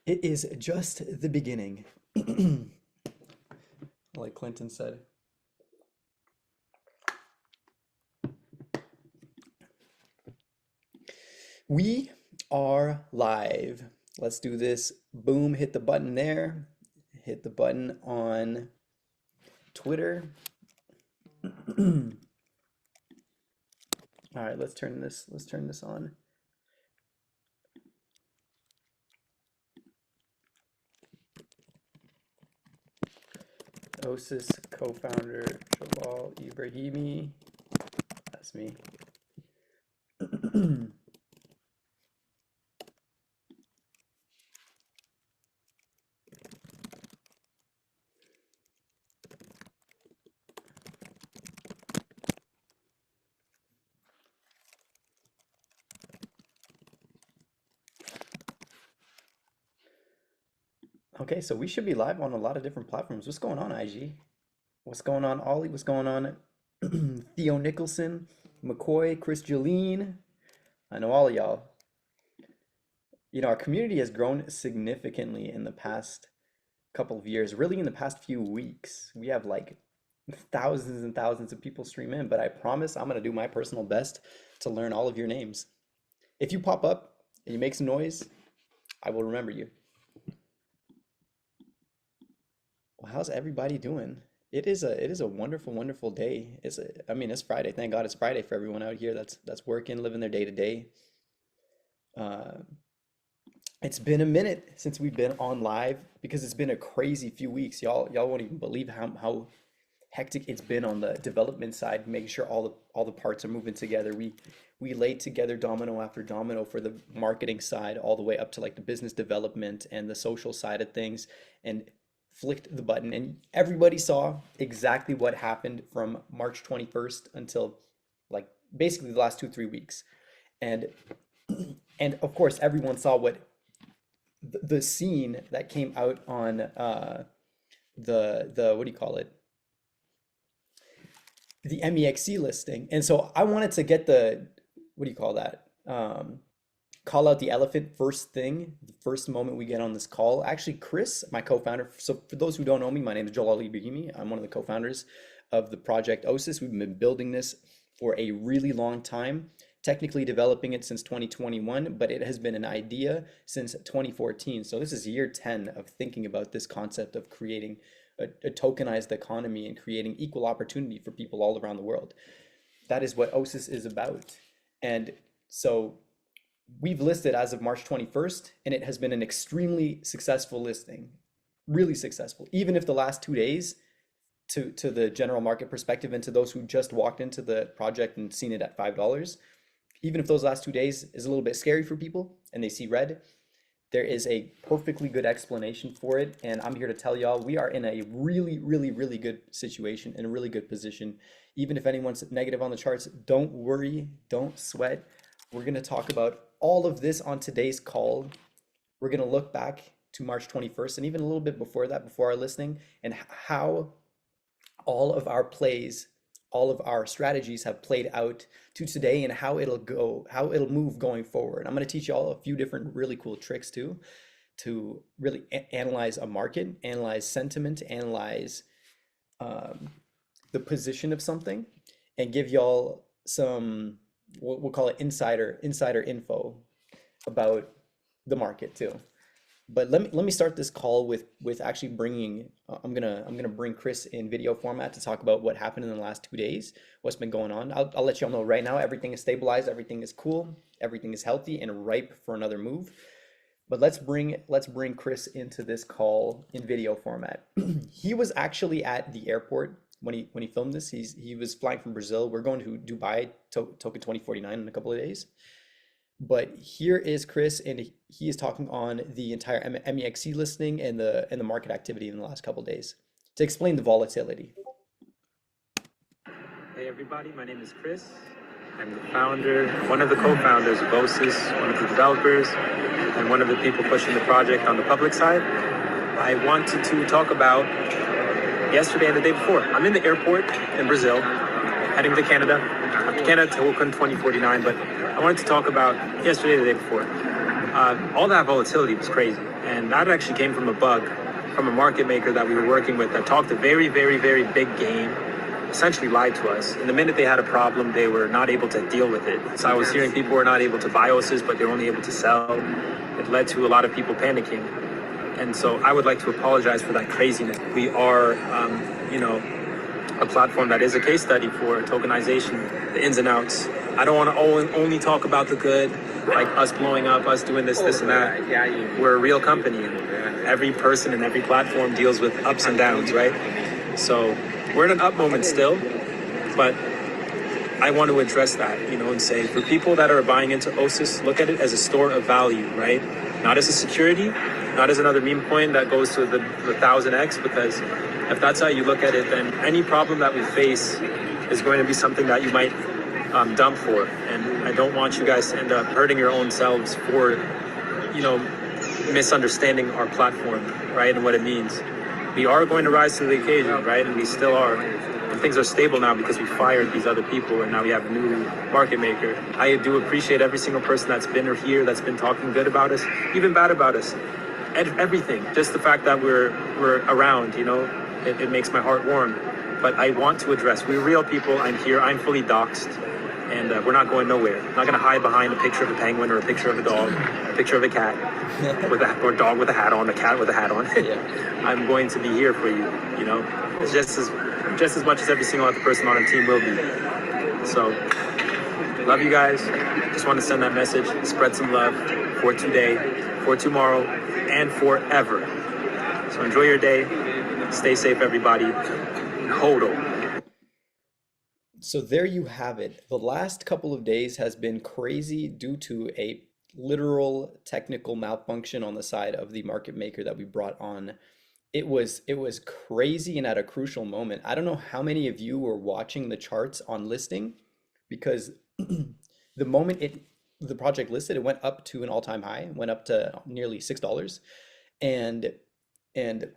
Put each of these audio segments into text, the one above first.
It is just the beginning. Like Clinton said. We are live. Let's do this. Boom, hit the button there. Hit the button on Twitter. All right, let's turn this on. OSIS co-founder Jalal Ibrahimi. That's me. Okay, so we should be live on a lot of different platforms. What's going on, IG? What's going on, Ollie? What's going on, Theo Nicholson, McCoy, Chris Jeline? I know all of y'all. You know, our community has grown significantly in the past couple of years, really in the past few weeks. We have like thousands and thousands of people stream in, but I promise I'm gonna do my personal best to learn all of your names. If you pop up and you make some noise, I will remember you. Well, how's everybody doing? It is a wonderful, wonderful day. I mean, it's Friday. Thank God it's Friday for everyone out here that's working, living their day to day. Uh, it's been a minute since we've been on live because it's been a crazy few weeks. Y'all won't even believe how hectic it's been on the development side, making sure all the parts are moving together. We laid together domino after domino for the marketing side, all the way up to like the business development and the social side of things, and flicked the button, and everybody saw exactly what happened from March 21st until like basically the last 2 3 weeks. And and of course everyone saw what the scene that came out on the what do you call it, the MEXC listing. And so I wanted to get the, what do you call that, call out the elephant first thing, the first moment we get on this call. Actually, Chris, my co-founder, so for those who don't know me, my name is Jalal Ibrahimi. I'm one of the co-founders of the project OSIS. We've been building this for a really long time, technically developing it since 2021, but it has been an idea since 2014. So this is year 10 of thinking about this concept of creating a tokenized economy and creating equal opportunity for people all around the world. That is what OSIS is about. And so we've listed as of March 21st, and it has been an extremely successful listing, really successful. Even if the last 2 days, to the general market perspective and to those who just walked into the project and seen it at $5, even if those last 2 days is a little bit scary for people and they see red, there is a perfectly good explanation for it. And I'm here to tell y'all, we are in a really, really, really good situation, in a really good position. Even if anyone's negative on the charts, don't worry, don't sweat. We're going to talk about all of this on today's call. We're going to look back to March 21st and even a little bit before that, before our listening, and how all of our plays, all of our strategies have played out to today and how it'll go, how it'll move going forward. I'm going to teach you all a few different really cool tricks too, to really analyze a market, analyze sentiment, analyze the position of something, and give y'all some, we'll call it insider info about the market too. But let me start this call with actually bringing, I'm gonna bring Chris in video format to talk about what happened in the last 2 days, what's been going on. I'll let y'all know right now, everything is stabilized, everything is cool, everything is healthy and ripe for another move. But let's bring Chris into this call in video format. He was actually at the airport when he filmed this. He was flying from Brazil. We're going to Dubai, Token 2049 in a couple of days. But here is Chris, and he is talking on the entire MEXC listing and the market activity in the last couple of days to explain the volatility. Hey everybody, my name is Chris. I'm the founder, one of the co-founders of OSIS, one of the developers, and one of the people pushing the project on the public side. I wanted to talk about yesterday and the day before. I'm in the airport in Brazil, heading to Canada, Token 2049, but I wanted to talk about yesterday and the day before. all that volatility was crazy. And that actually came from a bug from a market maker that we were working with that talked a very, very, very big game, essentially lied to us. And the minute they had a problem, they were not able to deal with it. So I was hearing people were not able to buy OSIS, but they're only able to sell. It led to a lot of people panicking. And so I would like to apologize for that craziness. We are, a platform that is a case study for tokenization, the ins and outs. I don't want to only talk about the good, like us blowing up, us doing this, and that. We're a real company. Every person and every platform deals with ups and downs, right? So we're in an up moment still, but I want to address that, and say for people that are buying into OSIS, look at it as a store of value, right? Not as a security, not as another meme coin that goes to the 1000x, because if that's how you look at it, then any problem that we face is going to be something that you might dump for. And I don't want you guys to end up hurting your own selves for, misunderstanding our platform, right, and what it means. We are going to rise to the occasion, right, and we still are. And things are stable now because we fired these other people, and now we have a new market maker. I do appreciate every single person that's been here, that's been talking good about us, even bad about us. Everything. Just the fact that we're around, it makes my heart warm. But I want to address, we're real people. I'm here. I'm fully doxxed, and we're not going nowhere. I'm not going to hide behind a picture of a penguin or a picture of a dog, a picture of a cat, or a dog with a hat on, a cat with a hat on. I'm going to be here for you. It's just as much as every single other person on the team will be. So, love you guys. Just want to send that message. Spread some love for today, for tomorrow, and forever. So enjoy your day. Stay safe, everybody. Hodl. So there you have it. The last couple of days has been crazy due to a literal technical malfunction on the side of the market maker that we brought on. It was crazy and at a crucial moment. I don't know how many of you were watching the charts on listing, because the moment the project listed, it went up to an all-time high, went up to nearly $6. And and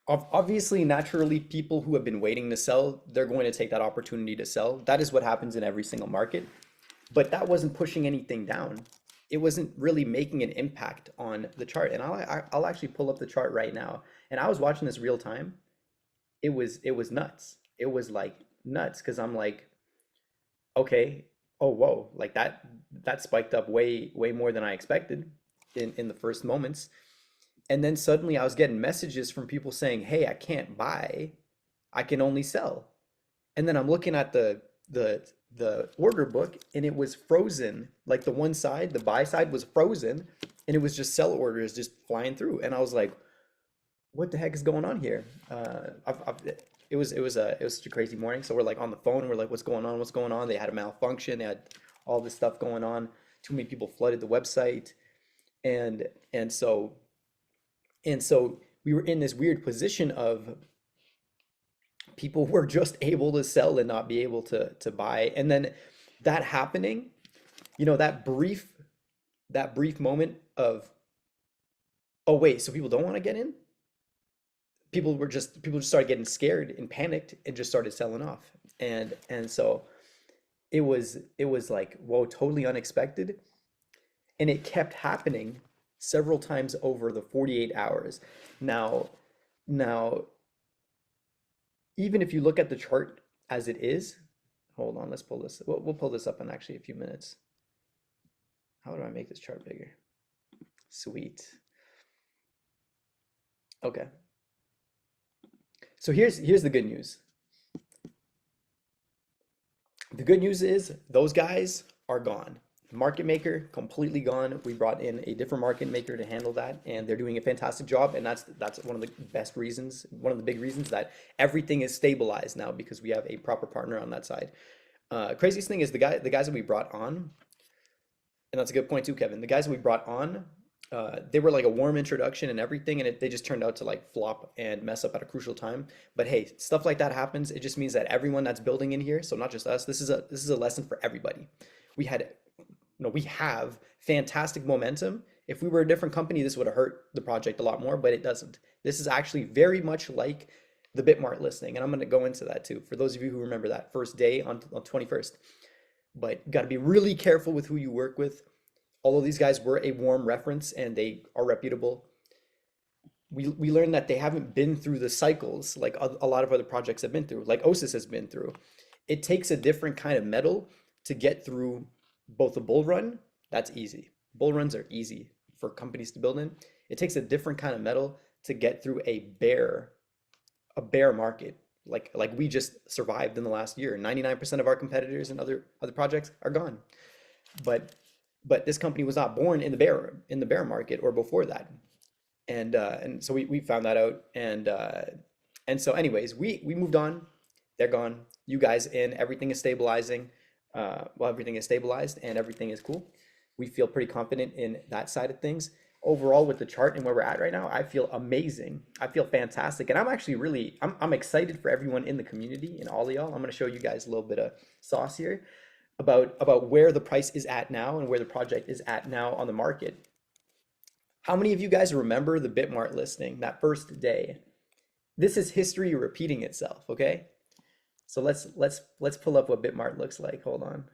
obviously, naturally, people who have been waiting to sell, they're going to take that opportunity to sell. That is what happens in every single market. But that wasn't pushing anything down. It wasn't really making an impact on the chart. And I'll actually pull up the chart right now. And I was watching this real time. It was nuts. It was like nuts, because I'm like, okay, oh whoa, like that spiked up way more than I expected in the first moments. And then suddenly I was getting messages from people saying, "Hey, I can't buy. I can only sell." And then I'm looking at the order book, and it was frozen. Like the one side, the buy side was frozen, and it was just sell orders just flying through. And I was like, "What the heck is going on here?" It was such a crazy morning. So we're like on the phone. We're like, "What's going on? What's going on?" They had a malfunction. They had all this stuff going on. Too many people flooded the website, and and so and so we were in this weird position of people were just able to sell and not be able to buy. And then that happening, that brief moment of, oh wait, so people don't want to get in? People just started getting scared and panicked and just started selling off. And so it was like, whoa, totally unexpected. And it kept happening several times over the 48 hours. Now, even if you look at the chart as it is, hold on, let's pull this. We'll pull this up in actually a few minutes. How do I make this chart bigger? Sweet. Okay. So here's the good news. The good news is those guys are gone. Market maker completely gone. We brought in a different market maker to handle that, and they're doing a fantastic job. And that's one of the best reasons, one of the big reasons that everything is stabilized now, because we have a proper partner on that side. Craziest thing is the guys that we brought on, and that's a good point too, Kevin. The guys that we brought on, they were like a warm introduction and everything, and they just turned out to like flop and mess up at a crucial time. But hey, stuff like that happens. It just means that everyone that's building in here, so not just us, this is a lesson for everybody. We have fantastic momentum. If we were a different company, this would have hurt the project a lot more, but it doesn't. This is actually very much like the Bitmart listing, and I'm going to go into that too, for those of you who remember that first day on 21st. But you got to be really careful with who you work with. although these guys were a warm reference and they are reputable, we learned that they haven't been through the cycles like a lot of other projects have been through, like OSIS has been through. It takes a different kind of metal to get through both a bull run, that's easy. Bull runs are easy for companies to build in. It takes a different kind of metal to get through a bear market. Like we just survived in the last year. 99% of our competitors and other projects are gone. But this company was not born in the bear market or before that. And so we found that out, and so anyways we moved on. They're gone. You guys in. Everything is stabilizing. Well, everything is stabilized and everything is cool. We feel pretty confident in that side of things. Overall, with the chart and where we're at right now, I feel amazing. I feel fantastic, and I'm actually really I'm excited for everyone in the community and all of y'all. I'm going to show you guys a little bit of sauce here about where the price is at now and where the project is at now on the market. How many of you guys remember the Bitmart listing that first day? This is history repeating itself, okay? So let's pull up what Bitmart looks like. Hold on.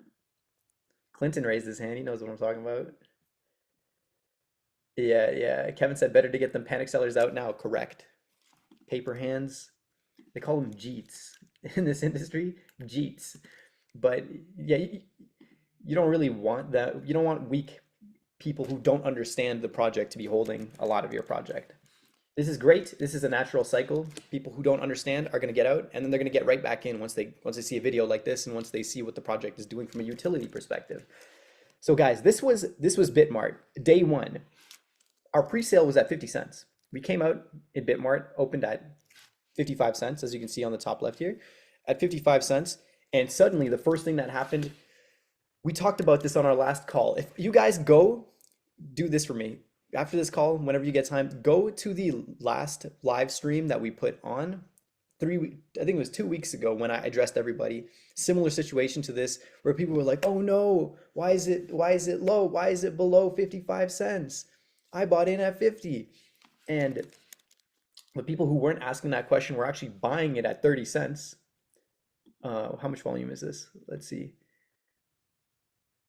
Clinton raised his hand. He knows what I'm talking about. Yeah, yeah. Kevin said better to get them panic sellers out now. Correct. Paper hands. They call them Jeets in this industry. Jeets. But yeah, you don't really want that. You don't want weak people who don't understand the project to be holding a lot of your project. This is great. This is a natural cycle. People who don't understand are going to get out, and then they're going to get right back in once they see a video like this and once they see what the project is doing from a utility perspective. So guys, this was Bitmart day one. Our pre-sale was at 50 cents. We came out in Bitmart, opened at 55 cents, as you can see on the top left here, at 55 cents. And suddenly the first thing that happened, we talked about this on our last call. If you guys go do this for me, after this call, whenever you get time, go to the last live stream that we put on I think it was 2 weeks ago when I addressed everybody. Similar situation to this, where people were like, "Oh no, why is it low? Why is it below 55 cents? I bought in at 50." And the people who weren't asking that question were actually buying it at 30 cents. How much volume is this? Let's see.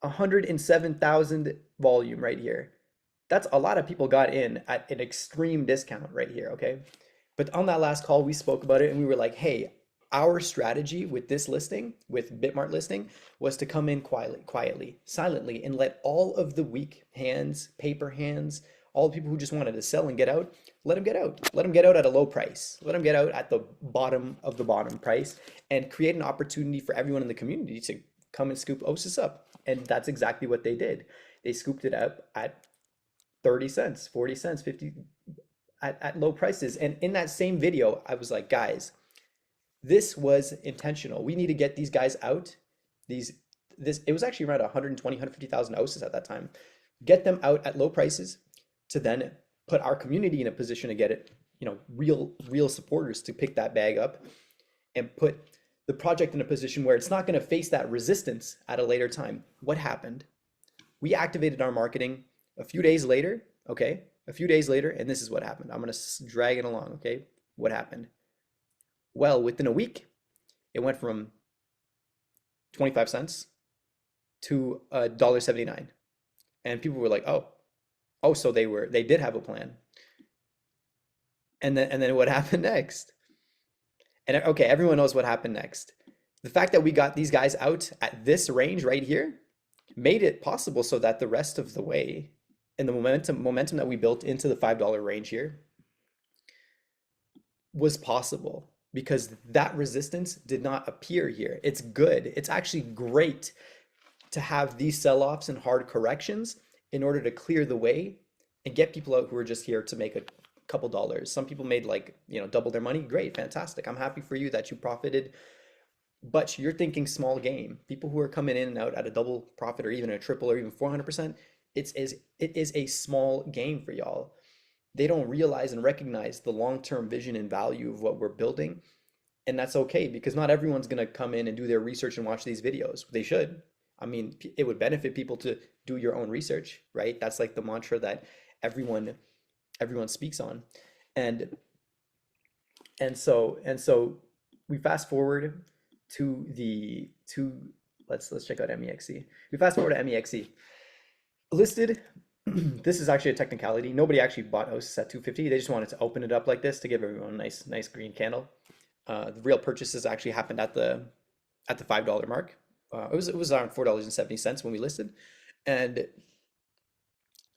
107,000 volume right here. That's a lot of people got in at an extreme discount right here, okay? But on that last call, we spoke about it and we were like, hey, our strategy with this listing, with Bitmart listing, was to come in quietly, silently, and let all of the weak hands, paper hands, all the people who just wanted to sell and get out, let them get out. Let them get out at a low price. Let them get out at the bottom of the bottom price and create an opportunity for everyone in the community to come and scoop OSIS up. And that's exactly what they did. They scooped it up at 30 cents, 40 cents, 50 at low prices. And in that same video, I was like, guys, this was intentional. We need to get these guys out. It was actually around 120, 150,000 OSIS at that time. Get them out at low prices to then put our community in a position to get it, real supporters to pick that bag up and put the project in a position where it's not going to face that resistance at a later time. What happened? We activated our marketing a few days later, okay? A few days later, and this is what happened. I'm going to drag it along, okay? What happened? Well, within a week, it went from 25 cents to $1.79. And people were like, oh, so they did have a plan. And then what happened next? And okay, everyone knows what happened next. The fact that we got these guys out at this range right here made it possible so that the rest of the way and the momentum that we built into the $5 range here was possible because that resistance did not appear here. It's good. It's actually great to have these sell-offs and hard corrections in order to clear the way and get people out who are just here to make a couple dollars. Some people made double their money. Great, fantastic. I'm happy for you that you profited, but you're thinking small game. People who are coming in and out at a double profit or even a triple or even 400%, it is a small game for y'all. They don't realize and recognize the long-term vision and value of what we're building. And that's okay because not everyone's going to come in and do their research and watch these videos. They should. I mean, it would benefit people to do your own research, right? That's like the mantra that everyone speaks on. And so we fast forward to let's check out MEXC. We fast forward to MEXC. Listed, this is actually a technicality. Nobody actually bought OSIS at 250. They just wanted to open it up like this to give everyone a nice green candle. The real purchases actually happened at the $5 mark. It was around $4.70 when we listed, and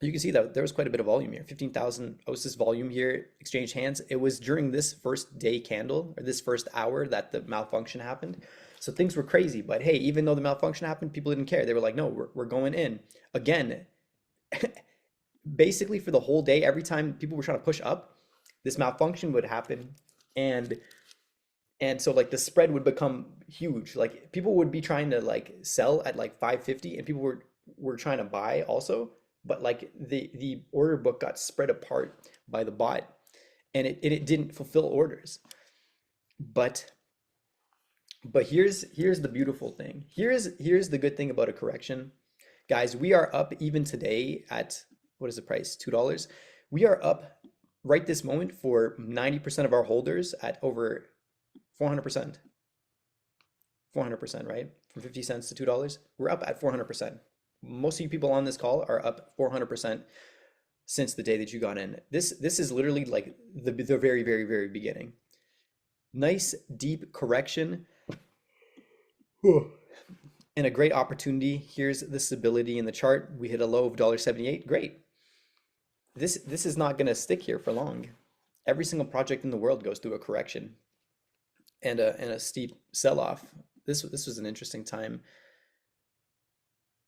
you can see that there was quite a bit of volume here. 15,000 OSIS volume here, exchange hands. It was during this first day candle or this first hour that the malfunction happened. So things were crazy. But hey, even though the malfunction happened, people didn't care. They were like, no, we're going in. Again, basically for the whole day, every time people were trying to push up, this malfunction would happen. And so like the spread would become huge. Like people would be trying to like sell at like 550 and people were trying to buy also, but like the order book got spread apart by the bot and it didn't fulfill orders. But here's the beautiful thing. Here's the good thing about a correction. Guys, we are up even today at what is the price? $2. We are up right this moment for 90% of our holders at over 400%. 400%, right? From 50 cents to $2. We're up at 400%. Most of you people on this call are up 400% since the day that you got in. This is literally like the very, very, very beginning. Nice deep correction. And a great opportunity. Here's the stability in the chart. We hit a low of $1.78. Great. This is not going to stick here for long. Every single project in the world goes through a correction and a steep sell-off. This was an interesting time.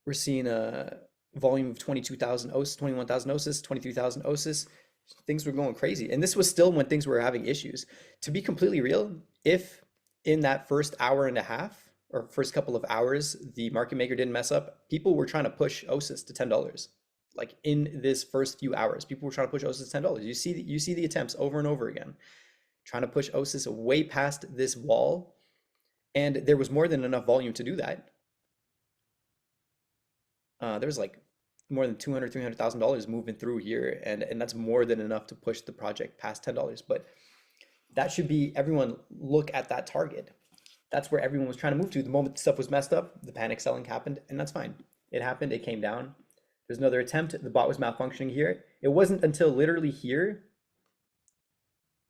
We're seeing a volume of 22,000 OSIS, 21,000 OSIS, 23,000 OSIS. Things were going crazy. And this was still when things were having issues. To be completely real, if in that first hour and a half or first couple of hours, the market maker didn't mess up, people were trying to push OSIS to $10. Like in this first few hours, people were trying to push OSIS to $10. You see the attempts over and over again, trying to push OSIS way past this wall. And there was more than enough volume to do that. There was like more than $200,000-$300,000 moving through here, and that's more than enough to push the project past $10. But that should be everyone look at that target. That's where everyone was trying to move to. The moment stuff was messed up, the panic selling happened, and that's fine. It happened, it came down. There's another attempt. The bot was malfunctioning here. It wasn't until literally here.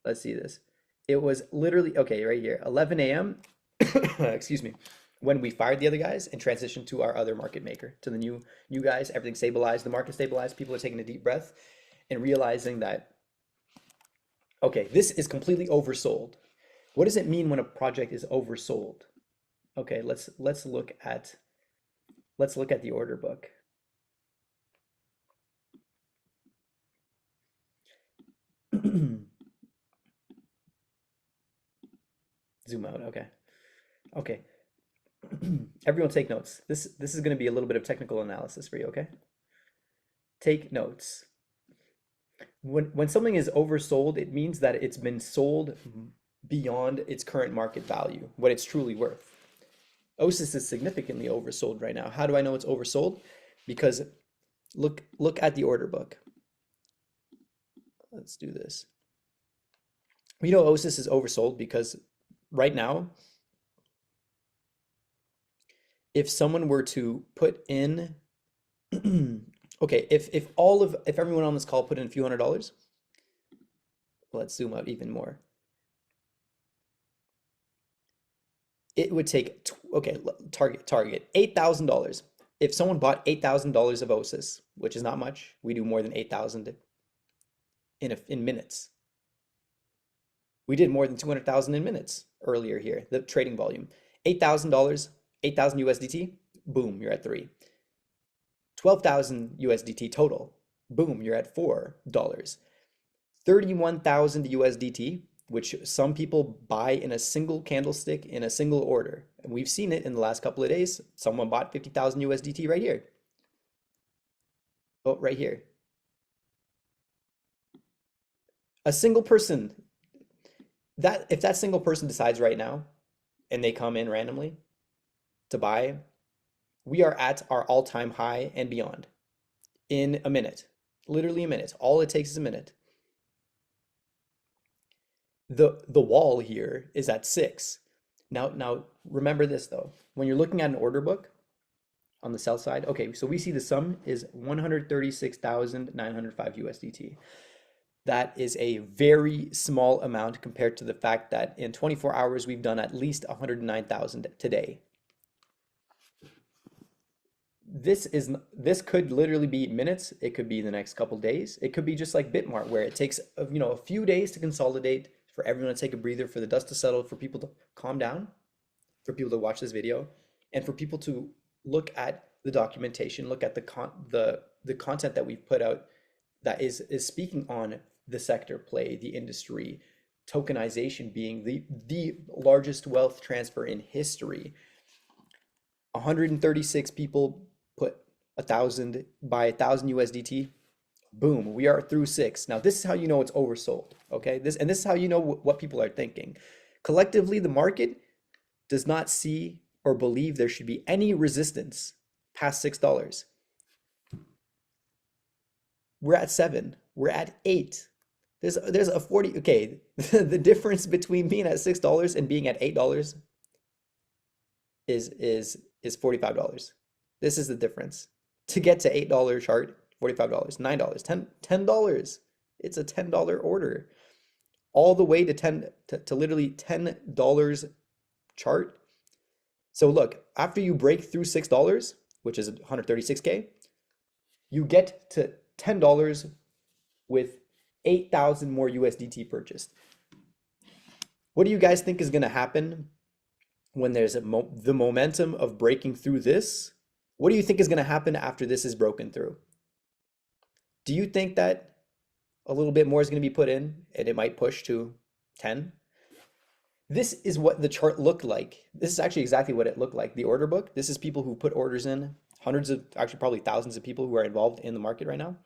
Let's see this. It was literally, okay, right here, 11 a.m. Excuse me, when we fired the other guys and transitioned to our other market maker, to the new guys. Everything stabilized, the market stabilized. People are taking a deep breath and realizing that, okay, this is completely oversold. What does it mean when a project is oversold? Okay, let's look at the order book. Zoom out. Okay. Everyone take notes. This is going to be a little bit of technical analysis for you, okay? Take notes. When something is oversold, it means that it's been sold beyond its current market value, what it's truly worth. OSIS is significantly oversold right now. How do I know it's oversold? Because look at the order book. Let's do this. We know OSIS is oversold because right now, if someone were to put in, okay, if everyone on this call put in a few $100s, let's zoom out even more. It would take, okay, target $8,000. If someone bought $8,000 of OSIS, which is not much, we do more than 8,000 in minutes. We did more than 200,000 in minutes earlier here, the trading volume. $8,000, 8,000 USDT, boom, you're at 3. 12,000 USDT total, boom, you're at $4. 31,000 USDT, which some people buy in a single candlestick in a single order. And we've seen it in the last couple of days. Someone bought 50,000 USDT right here. Oh, right here. A single person, if that single person decides right now and they come in randomly to buy, we are at our all-time high and beyond in a minute, literally a minute. All it takes is a minute. The wall here is at 6. Now remember this though. When you're looking at an order book, on the sell side. Okay, so we see the sum is 136,905 USDT. That is a very small amount compared to the fact that in 24 hours we've done at least 109,000 today. This could literally be minutes. It could be the next couple days. It could be just like Bitmart, where it takes a few days to consolidate, for everyone to take a breather, for the dust to settle, for people to calm down, for people to watch this video, and for people to look at the documentation, look at the content that we've put out that is speaking on the sector play, the industry, tokenization being the largest wealth transfer in history. 136 people put 1,000, buy 1,000 USDT. Boom, we are through six. Now this is how you know it's oversold. Okay, this is how you know what people are thinking. Collectively, the market does not see or believe there should be any resistance past $6. We're at 7. We're at 8. There's a 40. Okay, the difference between being at $6 and being at $8 is $45. This is the difference. To get to $8 chart, $45, $9, $10. It's a $10 order. All the way to literally $10 chart. So look, after you break through $6, which is 136K, you get to $10 with 8,000 more USDT purchased. What do you guys think is going to happen when there's the momentum of breaking through this? What do you think is going to happen after this is broken through? Do you think that a little bit more is going to be put in and it might push to 10? This is what the chart looked like. This is actually exactly what it looked like. The order book, this is people who put orders in, hundreds of, actually probably thousands of people who are involved in the market right now.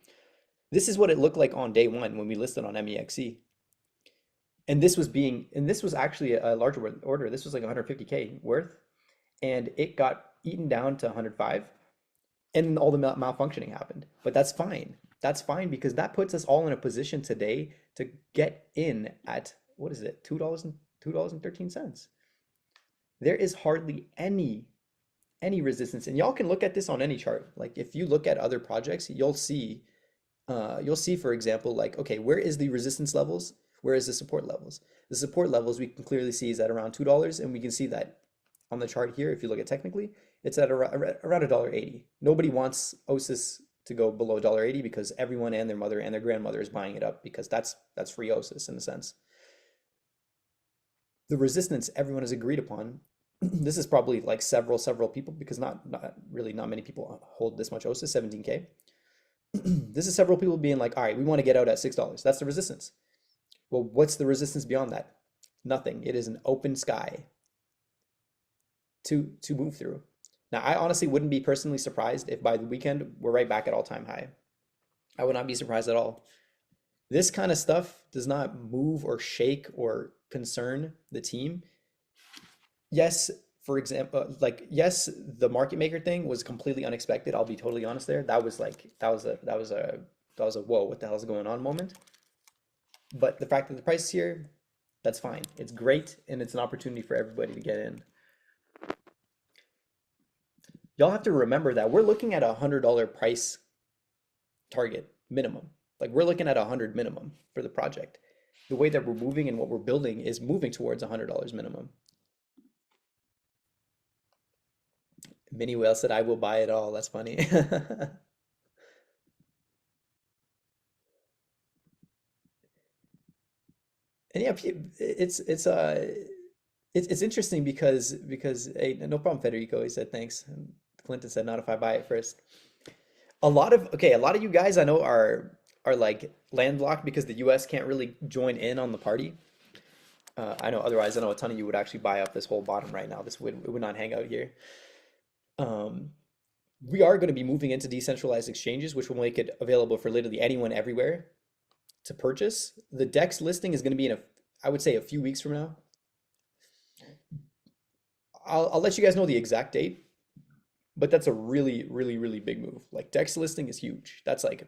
This is what it looked like on day one when we listed on MEXC. And this was actually a larger order. This was like 150K worth, and it got eaten down to 105, and all the malfunctioning happened. But that's fine. That's fine because that puts us all in a position today to get in at, what is it, $2.13. There is hardly any resistance, and y'all can look at this on any chart. Like if you look at other projects, you'll see, for example, like, okay, where is the resistance levels? Where is the support levels? The support levels we can clearly see is at around $2, and we can see that on the chart here. If you look at technically, it's at around $1.80. Nobody wants OSIS to go below $1.80 because everyone and their mother and their grandmother is buying it up, because that's free OSIS in a sense. The resistance everyone has agreed upon. This is probably like several people, because not many people hold this much OSIS, 17K. This is several people being like, all right, we want to get out at $6. That's the resistance. Well, what's the resistance beyond that? Nothing. It is an open sky to move through. Now, I honestly wouldn't be personally surprised if by the weekend we're right back at all-time high. I would not be surprised at all. This kind of stuff does not move or shake or concern the team. Yes, for example, yes, the market maker thing was completely unexpected. I'll be totally honest there. That was a whoa, what the hell is going on moment. But the fact that the price is here, that's fine. It's great, and it's an opportunity for everybody to get in. Y'all have to remember that we're looking at a $100 price target minimum. Like we're looking at 100 minimum for the project. The way that we're moving and what we're building is moving towards $100 minimum. Mini Whale said, I will buy it all. That's funny. And yeah, it's interesting because hey, no problem, Federico. He said thanks. And Clinton said not if I buy it first. A lot of you guys I know are like landlocked because the US can't really join in on the party. I know otherwise I know a ton of you would actually buy up this whole bottom right now. It would not hang out here. We are going to be moving into decentralized exchanges, which will make it available for literally anyone everywhere to purchase. The DEX listing is going to be I would say a few weeks from now. I'll let you guys know the exact date, but that's a really, really, really big move. Like DEX listing is huge. That's like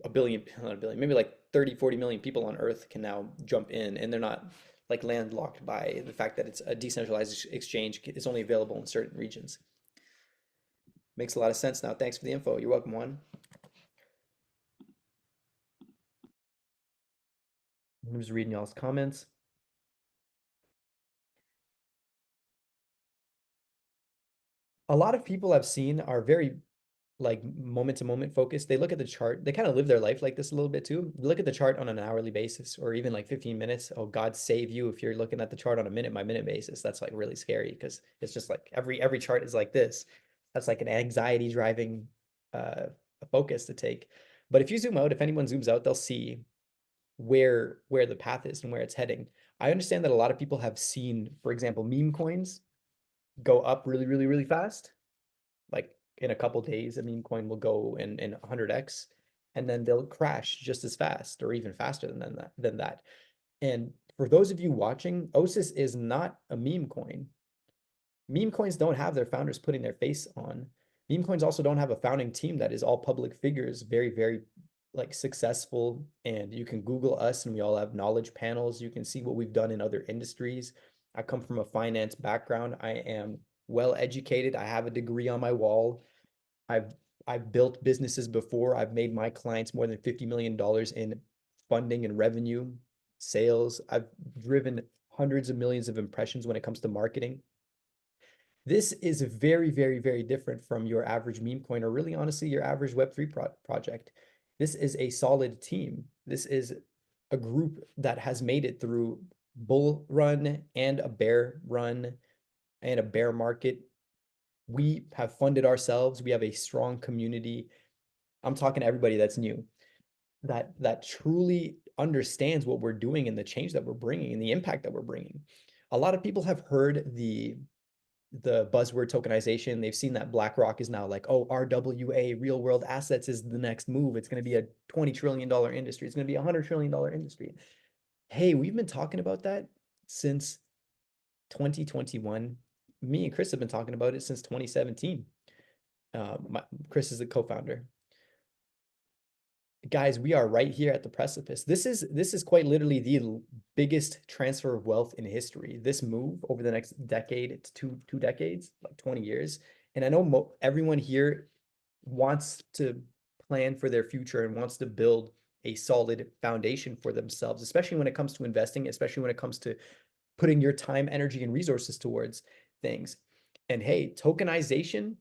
a billion, not a billion, maybe like 30, 40 million people on Earth can now jump in, and they're not like landlocked by the fact that it's a decentralized exchange. It's only available in certain regions. Makes a lot of sense now. Thanks for the info. You're welcome, Juan. I'm just reading y'all's comments. A lot of people I've seen are very like moment to moment focused. They look at the chart. They kind of live their life like this a little bit too. Look at the chart on an hourly basis or even like 15 minutes. Oh, God save you if you're looking at the chart on a minute by minute basis. That's like really scary because it's just like every chart is like this. That's like an anxiety driving uh focus to take. But if you zoom out, if anyone zooms out, they'll see where the path is and where it's heading. I understand that a lot of people have seen, for example, meme coins go up really, really, really fast. Like in a couple days, a meme coin will go in 100x, and then they'll crash just as fast or even faster than that. And for those of you watching, OSIS is not a meme coin. Meme coins don't have their founders putting their face on. Meme coins also don't have a founding team that is all public figures, very, very like successful. And you can Google us and we all have knowledge panels. You can see what we've done in other industries. I come from a finance background. I am well educated. I have a degree on my wall. I've I've built businesses before. I've made my clients more than $50 million in funding and revenue, sales. I've driven hundreds of millions of impressions when it comes to marketing. This is very, very, very different from your average meme coin or really honestly your average Web3 project. This is a solid team. This is a group that has made it through bull run and a bear run and a bear market. We have funded ourselves. We have a strong community. I'm talking to everybody that's new, that truly understands what we're doing and the change that we're bringing and the impact that we're bringing. A lot of people have heard the buzzword tokenization. They've seen that BlackRock is now like, oh, RWA, real world assets is the next move. It's going to be a $20 trillion industry. It's going to be a $100 trillion industry. Hey, we've been talking about that since 2021. Me and Chris have been talking about it since 2017. Chris is the co-founder. Guys, we are right here at the precipice. This is quite literally the biggest transfer of wealth in history. This move over the next decade to two decades, like 20 years. And I know everyone here wants to plan for their future and wants to build a solid foundation for themselves, especially when it comes to investing, especially when it comes to putting your time, energy, and resources towards things. And hey, tokenization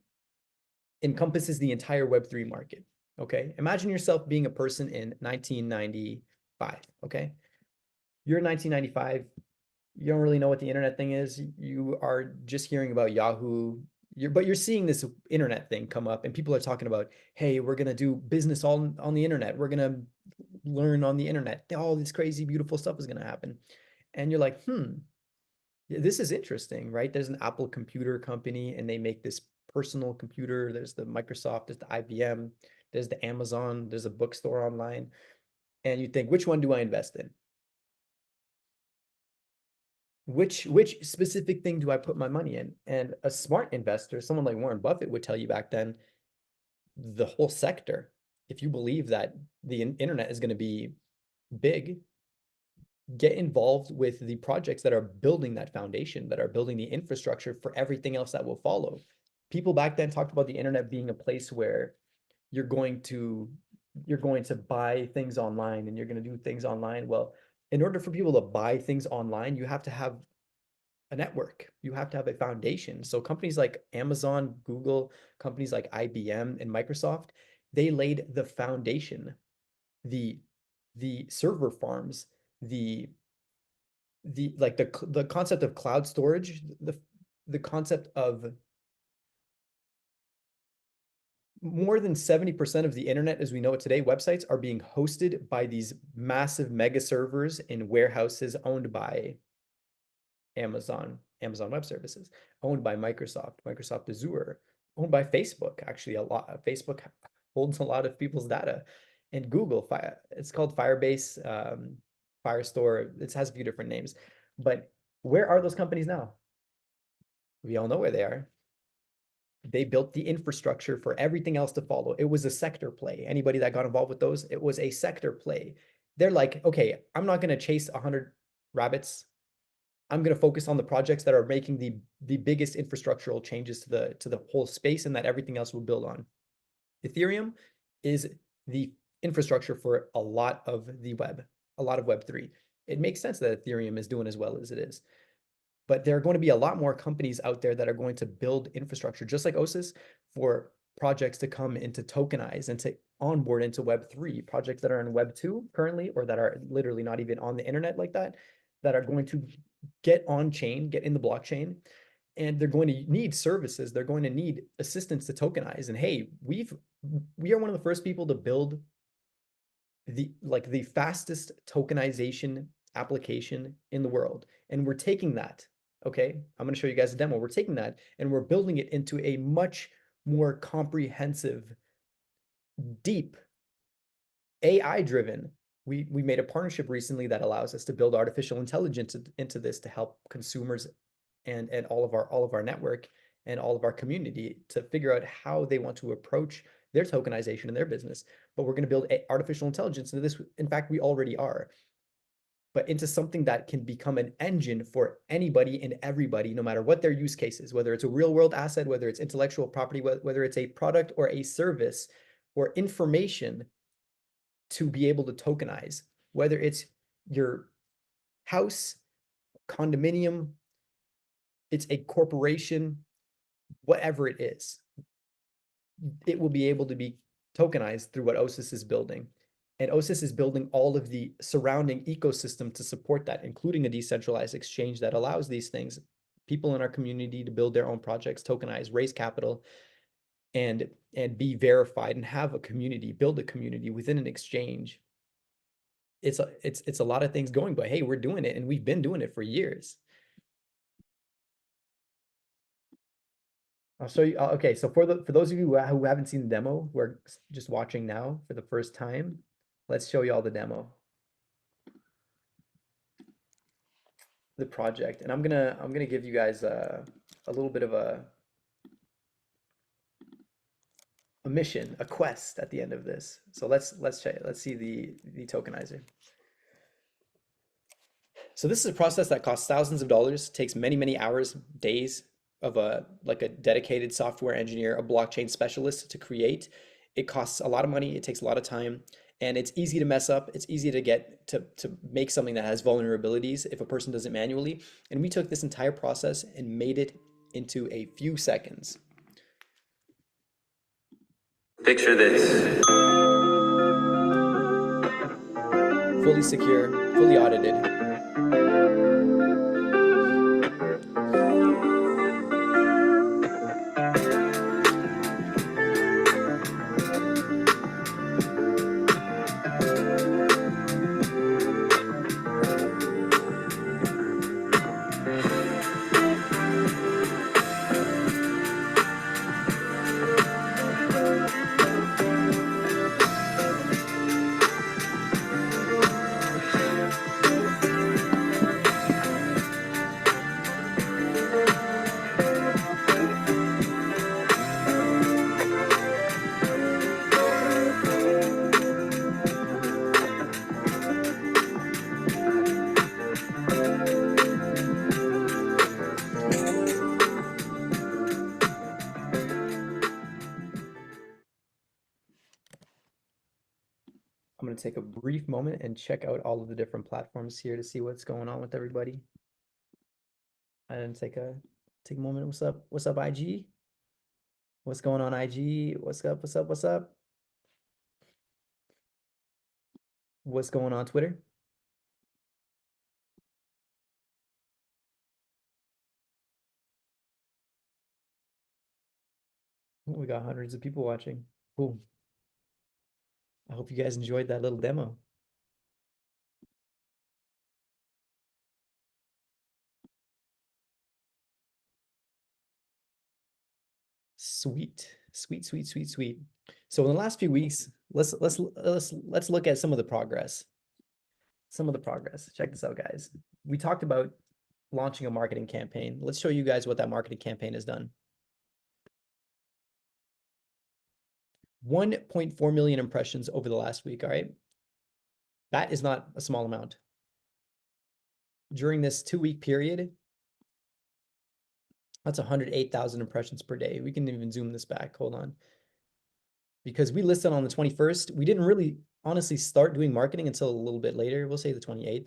encompasses the entire Web3 market. Okay. Imagine yourself being a person in 1995. Okay. You're in 1995. You don't really know what the internet thing is. You are just hearing about Yahoo. But you're seeing this internet thing come up, and people are talking about, hey, we're going to do business all on the internet. We're going to learn on the internet. All this crazy, beautiful stuff is going to happen. And you're like, this is interesting, right? There's an Apple computer company and they make this personal computer. There's the Microsoft, there's the IBM, there's the Amazon, there's a bookstore online. And you think, which one do I invest in? Which specific thing do I put my money in? And a smart investor, someone like Warren Buffett would tell you back then, the whole sector. If you believe that the internet is going to be big, get involved with the projects that are building that foundation, that are building the infrastructure for everything else that will follow. People back then talked about the internet being a place where you're going to you're going to buy things online and you're going to do things online. Well, in order for people to buy things online, you have to have a network. You have to have a foundation. So companies like Amazon, Google, companies like IBM and Microsoft, they laid the foundation, the server farms, the the concept of cloud storage, the concept of more than 70% of the internet as we know it today, websites are being hosted by these massive mega servers in warehouses owned by Amazon Web Services, owned by Microsoft Azure, owned by Facebook. Actually, a lot. Facebook holds a lot of people's data, and Google. It's called Firebase, Firestore. It has a few different names, but where are those companies now? We all know where they are. They built the infrastructure for everything else to follow. It was a sector play. Anybody that got involved with those, it was a sector play. They're like, okay, I'm not going to chase 100 rabbits. I'm going to focus on the projects that are making the biggest infrastructural changes to the whole space, and that everything else will build on. Ethereum is the infrastructure for a lot of the web, a lot of Web3. It makes sense that Ethereum is doing as well as it is. But there are going to be a lot more companies out there that are going to build infrastructure, just like OSIS, for projects to come into tokenize and to onboard into Web3, projects that are in Web2 currently, or that are literally not even on the internet like that are going to get on chain, get in the blockchain, and they're going to need services. They're going to need assistance to tokenize. And hey, we are one of the first people to build the fastest tokenization application in the world. And we're taking that, okay? I'm gonna show you guys a demo. We're taking that and we're building it into a much more comprehensive, deep, AI driven. We made a partnership recently that allows us to build artificial intelligence into this to help consumers and all of our network and all of our community to figure out how they want to approach their tokenization in their business. But we're going to build artificial intelligence into this. In fact, we already are, but into something that can become an engine for anybody and everybody, no matter what their use case is, whether it's a real world asset, whether it's intellectual property, whether it's a product or a service or information to be able to tokenize, whether it's your house, condominium, it's a corporation, whatever it is, it will be able to be tokenized through what OSIS is building. And OSIS is building all of the surrounding ecosystem to support that, including a decentralized exchange that allows these things, people in our community to build their own projects, tokenize, raise capital, and be verified and have a community, build a community within an exchange. It's a lot of things going, but hey, we're doing it and we've been doing it for years. I'll show you. Okay, so for those of you who haven't seen the demo, who are just watching now for the first time, let's show you all the demo, the project, and I'm gonna give you guys a little bit of a mission, a quest at the end of this. So let's check. Let's see the tokenizer. So this is a process that costs thousands of dollars, takes many hours, days of a dedicated software engineer, a blockchain specialist to create. It costs a lot of money, it takes a lot of time, and it's easy to mess up. It's easy to get to make something that has vulnerabilities if a person does it manually. And we took this entire process and made it into a few seconds. Picture this. Fully secure, fully audited. I'm going to take a brief moment and check out all of the different platforms here to see what's going on with everybody. And take a moment. What's up? What's up, IG? What's going on, IG? What's up? What's up? What's up? What's going on, Twitter? Oh, we got hundreds of people watching. Cool. I hope you guys enjoyed that little demo. Sweet, sweet, sweet, sweet, sweet. So in the last few weeks, let's look at some of the progress. Some of the progress. Check this out, guys. We talked about launching a marketing campaign. Let's show you guys what that marketing campaign has done. 1.4 million impressions over the last week, all right? That is not a small amount. during this 2-week period, that's 108,000 impressions per day. We can even zoom this back. Hold on. Because we listed on the 21st, we didn't really honestly start doing marketing until a little bit later. We'll say the 28th.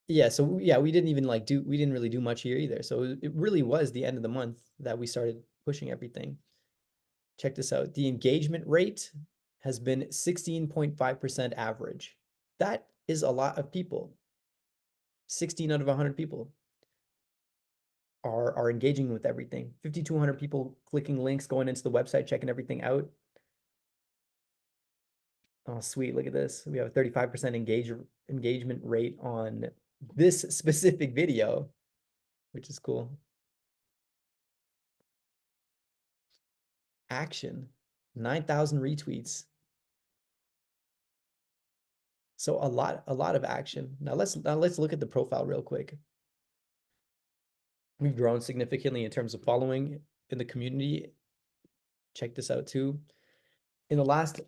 Yeah, so yeah, we didn't even we didn't really do much here either. So it really was the end of the month that we started pushing everything. Check this out. The engagement rate has been 16.5% average. That is a lot of people. 16 out of 100 people are engaging with everything. 5,200 people clicking links, going into the website, checking everything out. Oh, sweet. Look at this. We have a 35% engagement rate on this specific video, which is cool. Action, 9,000 retweets. So a lot of action. Now let's look at the profile real quick. We've grown significantly in terms of following in the community. Check this out too. In the last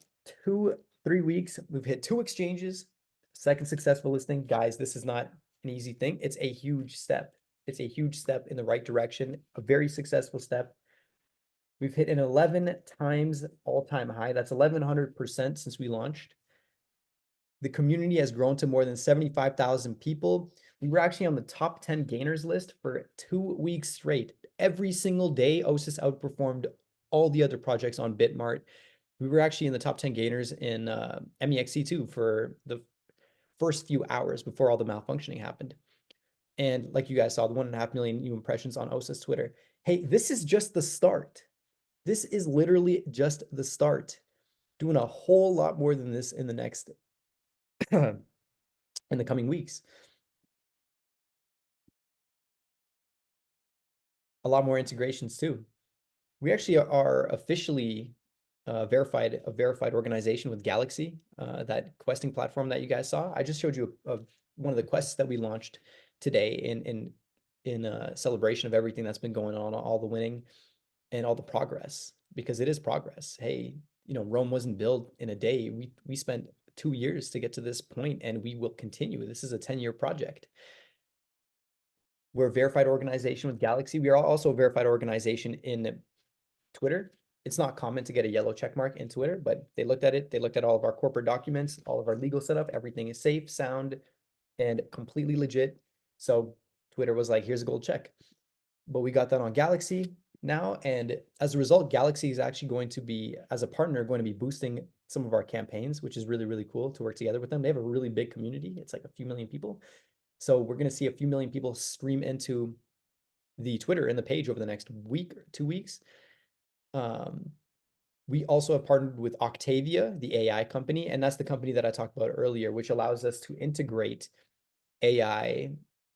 2-3 weeks, we've hit 2 exchanges, second successful listing. Guys, this is not an easy thing. It's a huge step. It's a huge step in the right direction, a very successful step. We've hit an 11 times all-time high. That's 1,100% since we launched. The community has grown to more than 75,000 people. We were actually on the top 10 gainers list for 2 weeks straight. Every single day, OSIS outperformed all the other projects on Bitmart. We were actually in the top 10 gainers in MEXC2 for the first few hours before all the malfunctioning happened. And like you guys saw, the 1.5 million new impressions on OSIS Twitter. Hey, this is just the start. This is literally just the start. Doing a whole lot more than this in the next in the coming weeks. A lot more integrations too. We actually are officially a verified organization with Galaxy, that questing platform that you guys saw. I just showed you one of the quests that we launched today in a celebration of everything that's been going on, all the winning and all the progress, because it is progress. Hey, Rome wasn't built in a day. We spent 2 years to get to this point, and we will continue. This is a 10-year project. We're a verified organization with Galaxy. We are also a verified organization in Twitter. It's not common to get a yellow check mark in Twitter, but they looked at it. They looked at all of our corporate documents, all of our legal setup. Everything is safe, sound, and completely legit. So Twitter was like, here's a gold check. But we got that on Galaxy now. And as a result, Galaxy is actually going to be, as a partner, going to be boosting some of our campaigns, which is really, really cool to work together with them. They have a really big community. It's like a few million people. So we're going to see a few million people stream into the Twitter and the page over the next week or 2 weeks. We also have partnered with Octavia, the AI company, and that's the company that I talked about earlier, which allows us to integrate AI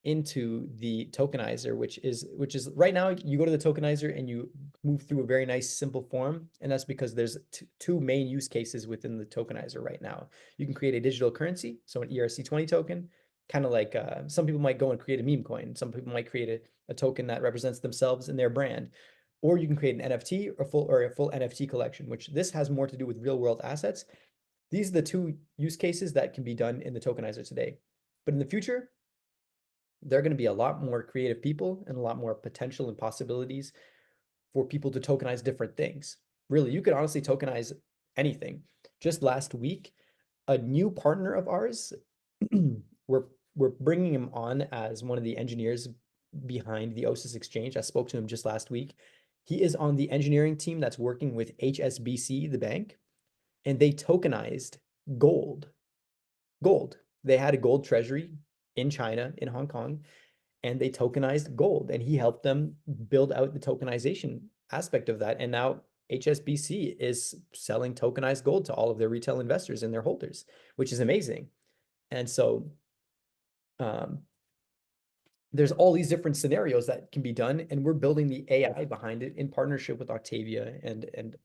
into the tokenizer, which is right now you go to the tokenizer and you move through a very nice simple form, and that's because there's two main use cases within the tokenizer right now. You can create a digital currency, so an ERC20 token, kind of like some people might go and create a meme coin. Some people might create a token that represents themselves and their brand. Or you can create an NFT or a full NFT collection, which this has more to do with real world assets. These are the two use cases that can be done in the tokenizer today. But in the future, there are going to be a lot more creative people and a lot more potential and possibilities for people to tokenize different things. Really, you could honestly tokenize anything. Just last week, a new partner of ours, we're bringing him on as one of the engineers behind the OSIS exchange. I spoke to him just last week. He is on the engineering team that's working with HSBC, the bank, and they tokenized gold. Gold. They had a gold treasury in China, in Hong Kong, and they tokenized gold. And he helped them build out the tokenization aspect of that. And now HSBC is selling tokenized gold to all of their retail investors and their holders, which is amazing. And so there's all these different scenarios that can be done, and we're building the AI behind it in partnership with Octavia and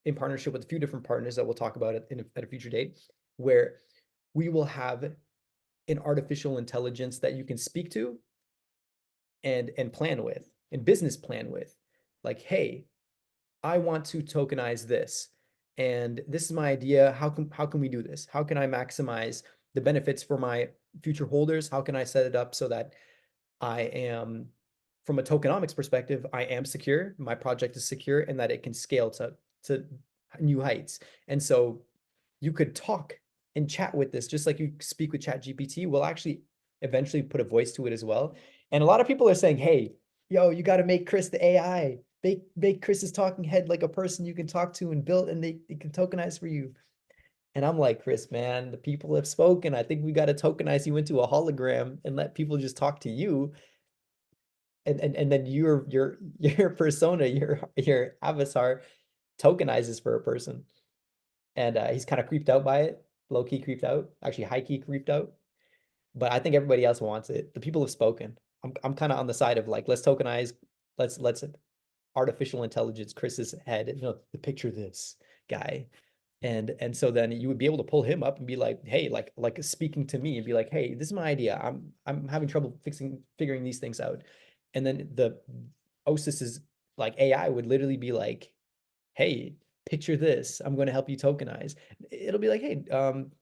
in partnership with a few different partners that we'll talk about at a future date, where we will have an artificial intelligence that you can speak to and plan with and business plan with. Like, hey, I want to tokenize this, and this is my idea. How can we do this? How can I maximize the benefits for my future holders. How can I set it up so that I am, from a tokenomics perspective, I am secure, my project is secure, and that it can scale to new heights. And so you could talk and chat with this just like you speak with ChatGPT. We'll actually eventually put a voice to it as well. And a lot of people are saying, hey, yo, you got to make Chris the AI. Make Chris's talking head like a person you can talk to and build, and they can tokenize for you. And I'm like, Chris, man, the people have spoken. I think we got to tokenize you into a hologram and let people just talk to you. And then your persona, your avatar tokenizes for a person. And he's kind of creeped out by it, low key creeped out, actually high key creeped out. But I think everybody else wants it. The people have spoken. I'm kind of on the side of like, let's tokenize, let's artificial intelligence Chris's head, the picture this guy. And so then you would be able to pull him up and be like, hey, like speaking to me and be like, hey, this is my idea. I'm having trouble figuring these things out. And then the OSIS's like AI would literally be like, hey, picture this. I'm going to help you tokenize. It'll be like, hey,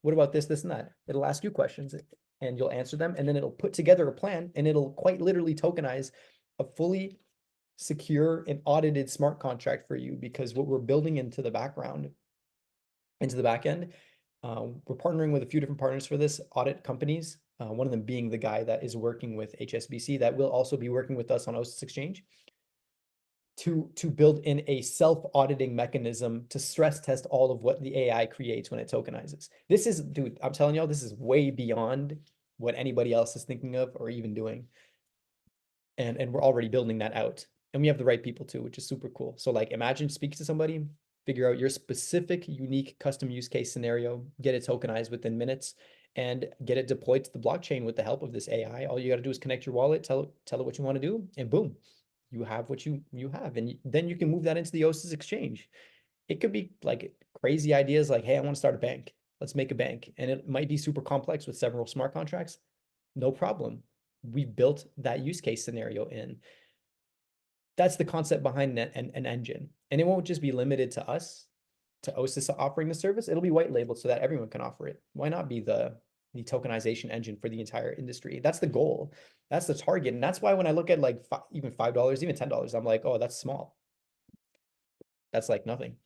what about this, this, and that? It'll ask you questions and you'll answer them. And then it'll put together a plan and it'll quite literally tokenize a fully secure and audited smart contract for you, because what we're building into the background, into the back end, we're partnering with a few different partners for this, audit companies. One of them being the guy that is working with HSBC that will also be working with us on OSIS Exchange to build in a self-auditing mechanism to stress test all of what the AI creates when it tokenizes. This is, dude, I'm telling y'all, this is way beyond what anybody else is thinking of or even doing. And we're already building that out. And we have the right people too, which is super cool. So like imagine speak to somebody, figure out your specific, unique custom use case scenario, get it tokenized within minutes, and get it deployed to the blockchain with the help of this AI. All you got to do is connect your wallet, tell it what you want to do, and boom, you have what you have. And then you can move that into the OSIS exchange. It could be like crazy ideas like, hey, I want to start a bank. Let's make a bank. And it might be super complex with several smart contracts. No problem. We built that use case scenario in. That's the concept behind an engine. And it won't just be limited to us, to OSIS offering the service. It'll be white labeled so that everyone can offer it. Why not be the tokenization engine for the entire industry? That's the goal. That's the target. And that's why when I look at like even $5, even $10, I'm like, oh, that's small. That's like nothing.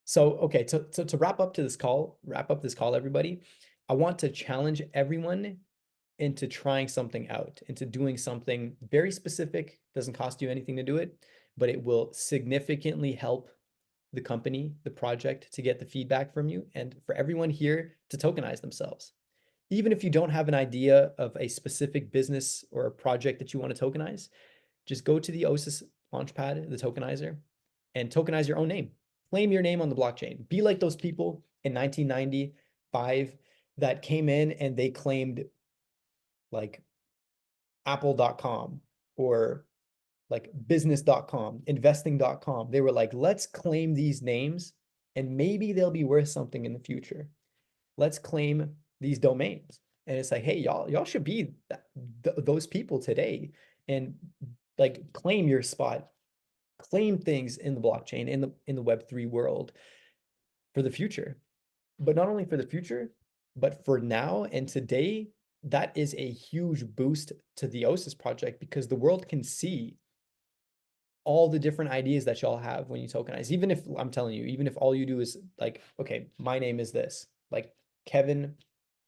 So, okay, to wrap up this call, everybody, I want to challenge everyone into trying something out, into doing something very specific. Doesn't cost you anything to do it, but it will significantly help the company, the project, to get the feedback from you, and for everyone here to tokenize themselves. Even if you don't have an idea of a specific business or a project that you want to tokenize, just go to the OSIS Launchpad, the tokenizer, and tokenize your own name. Claim your name on the blockchain. Be like those people in 1995 that came in and they claimed like apple.com or like business.com, investing.com. They were like, let's claim these names and maybe they'll be worth something in the future. Let's claim these domains. And it's like, hey, y'all should be those people today and like claim your spot, claim things in the blockchain, in the Web3 world for the future. But not only for the future, but for now and today, that is a huge boost to the OSIS project because the world can see all the different ideas that y'all have when you tokenize. Even if I'm telling you, even if all you do is like, okay, my name is this, like Kevin,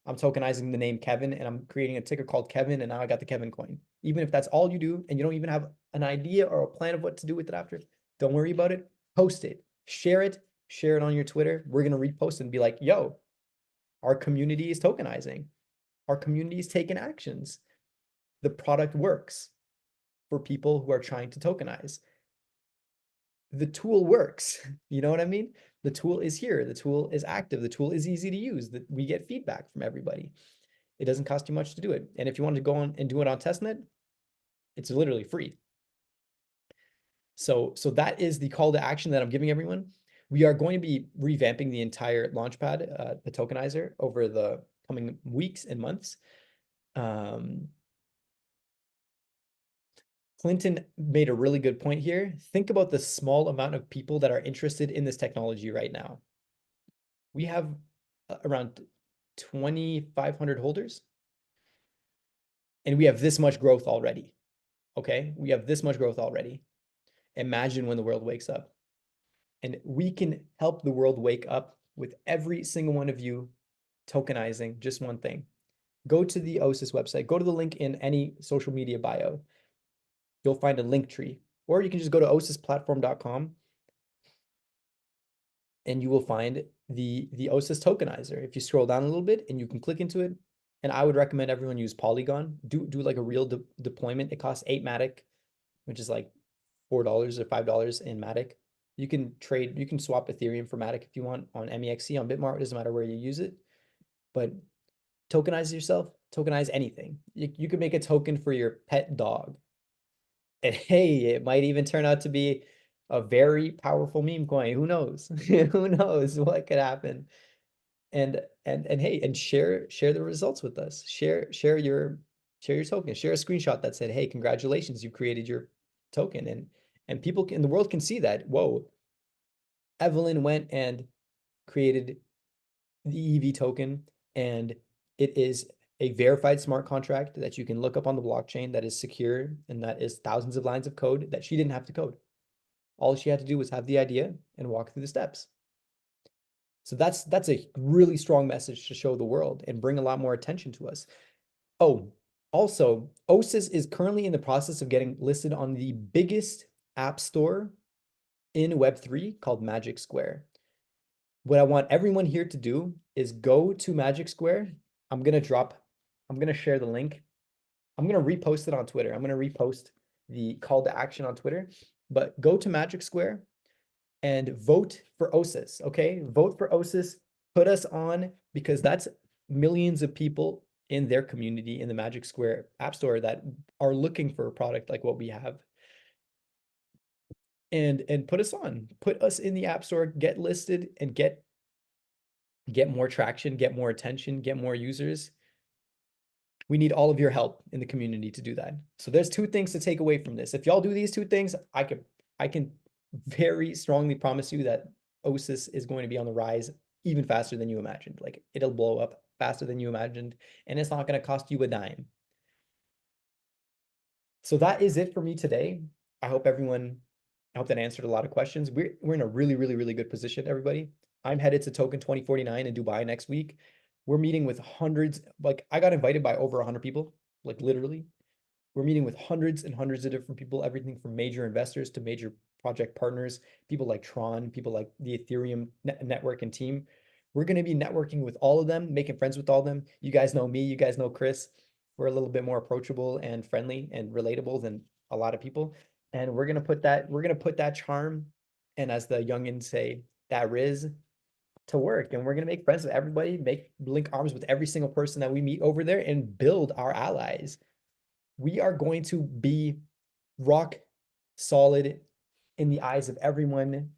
I'm tokenizing the name Kevin and I'm creating a ticker called Kevin and now I got the Kevin coin. Even if that's all you do and you don't even have an idea or a plan of what to do with it after, don't worry about it. Post it, share it on your Twitter. We're going to repost it and be like, yo, our community is tokenizing. Our community is taking actions. The product works for people who are trying to tokenize. The tool works. You know what I mean? The tool is here. The tool is active. The tool is easy to use. That we get feedback from everybody. It doesn't cost you much to do it. And if you want to go on and do it on testnet, it's literally free. So that is the call to action that I'm giving everyone. We are going to be revamping the entire Launchpad, the tokenizer, over the coming weeks and months. Clinton made a really good point here. Think about the small amount of people that are interested in this technology right now. We have around 2,500 holders, and we have this much growth already. Okay, we have this much growth already. Imagine when the world wakes up. And we can help the world wake up with every single one of you tokenizing just one thing. Go to the OSIS website, go to the link in any social media bio. You'll find a link tree, or you can just go to osisplatform.com and you will find the OSIS tokenizer. If you scroll down a little bit and you can click into it, and I would recommend everyone use Polygon. Do like a real deployment. It costs 8 Matic, which is like $4 or $5 in Matic. You can trade, you can swap Ethereum for Matic if you want on MEXC, on Bitmart, it doesn't matter where you use it. But tokenize yourself, tokenize anything. You could make a token for your pet dog. And hey, it might even turn out to be a very powerful meme coin. Who knows? Who knows what could happen? And hey, and share the results with us. Share your token. Share a screenshot that said, "Hey, congratulations, you created your token." And people in the world can see that. Whoa, Evelyn went and created the EV token, and it is a verified smart contract that you can look up on the blockchain that is secure and that is thousands of lines of code that she didn't have to code. All she had to do was have the idea and walk through the steps. So that's a really strong message to show the world and bring a lot more attention to us. Oh, also, OSIS is currently in the process of getting listed on the biggest app store in Web3 called Magic Square. What I want everyone here to do is go to Magic Square. I'm going to share the link. I'm going to repost it on Twitter. I'm going to repost the call to action on Twitter, but go to Magic Square and vote for OSIS, okay? Vote for OSIS, put us on, because that's millions of people in their community in the Magic Square App Store that are looking for a product like what we have. And put us on, put us in the App Store, get listed, and get more traction, get more attention, get more users. We need all of your help in the community to do that. So there's two things to take away from this. If y'all do these two things, I can very strongly promise you that OSIS is going to be on the rise even faster than you imagined. Like, it'll blow up faster than you imagined, and it's not going to cost you a dime. So that is it for me today. I hope that answered a lot of questions. We're in a really, really, really good position, everybody. I'm headed to Token 2049 in Dubai next week. We're meeting with hundreds, like I got invited by over 100 people, like literally. We're meeting with hundreds and hundreds of different people, everything from major investors to major project partners, people like Tron, people like the Ethereum network and team. We're going to be networking with all of them, making friends with all of them. You guys know me, you guys know Chris. We're a little bit more approachable and friendly and relatable than a lot of people. And we're going to put that charm, and as the youngins say, that riz, to work. And we're going to make friends with everybody, link arms with every single person that we meet over there, and build our allies. We are going to be rock solid in the eyes of everyone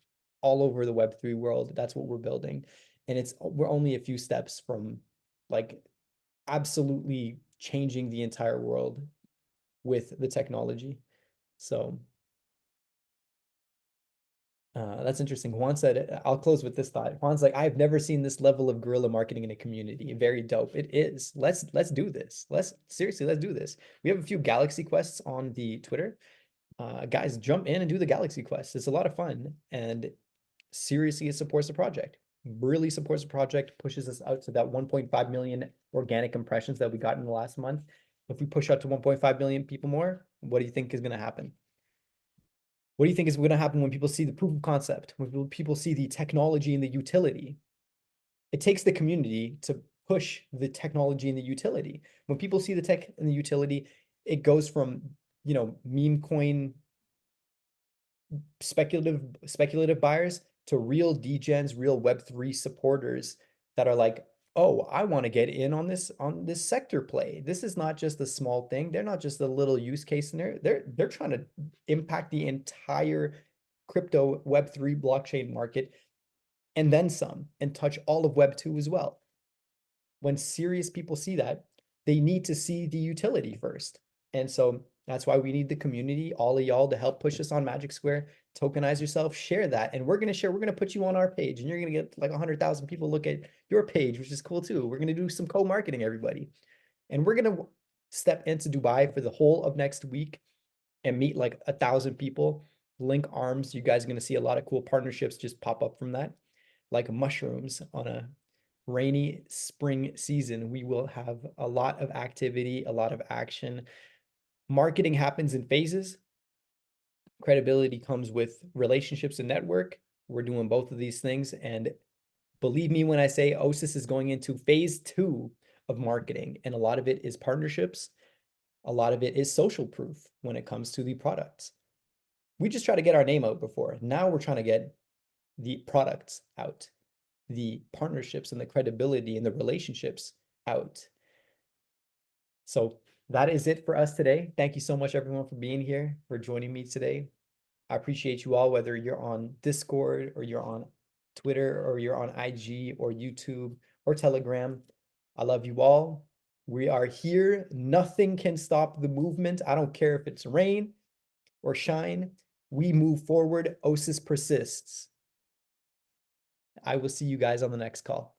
all over the Web3 world. That's what we're building. And we're only a few steps from like absolutely changing the entire world with the technology. So that's interesting. Juan said, I'll close with this thought. Juan's like, I've never seen this level of guerrilla marketing in a community. Very dope. It is. Let's do this. Let's do this. We have a few Galaxy quests on the Twitter. Guys, jump in and do the Galaxy quests. It's a lot of fun, and seriously, it supports the project. Really supports the project, pushes us out to that 1.5 million organic impressions that we got in the last month. If we push out to 1.5 million people more, what do you think is going to happen? What do you think is going to happen when people see the proof of concept, when people see the technology and the utility? It takes the community to push the technology and the utility. When people see the tech and the utility, it goes from, meme coin speculative buyers to real degens, real Web3 supporters that are like, oh, I want to get in on this sector play. This is not just a small thing. They're not just a little use case in there. They're trying to impact the entire crypto Web3 blockchain market and then some, and touch all of Web2 as well. When serious people see that, they need to see the utility first. And so That's why we need the community, all of y'all to help push us on Magic Square. Tokenize yourself, share that. And we're going to share, we're going to put you on our page and you're going to get like 100,000 people look at your page, which is cool too. We're going to do some co-marketing, everybody. And we're going to step into Dubai for the whole of next week and meet like 1,000 people, link arms. You guys are going to see a lot of cool partnerships just pop up from that, like mushrooms on a rainy spring season. We will have a lot of activity, a lot of action. Marketing happens in phases. Credibility comes with relationships and network. We're doing both of these things. And believe me when I say OSIS is going into phase 2 of marketing, and a lot of it is partnerships. A lot of it is social proof when it comes to the products. We just try to get our name out before. Now we're trying to get the products out, the partnerships and the credibility and the relationships out. So that is it for us today. Thank you so much, everyone, for being here, for joining me today. I appreciate you all, whether you're on Discord or you're on Twitter or you're on IG or YouTube or Telegram. I love you all. We are here. Nothing can stop the movement. I don't care if it's rain or shine. We move forward. OSIS persists. I will see you guys on the next call.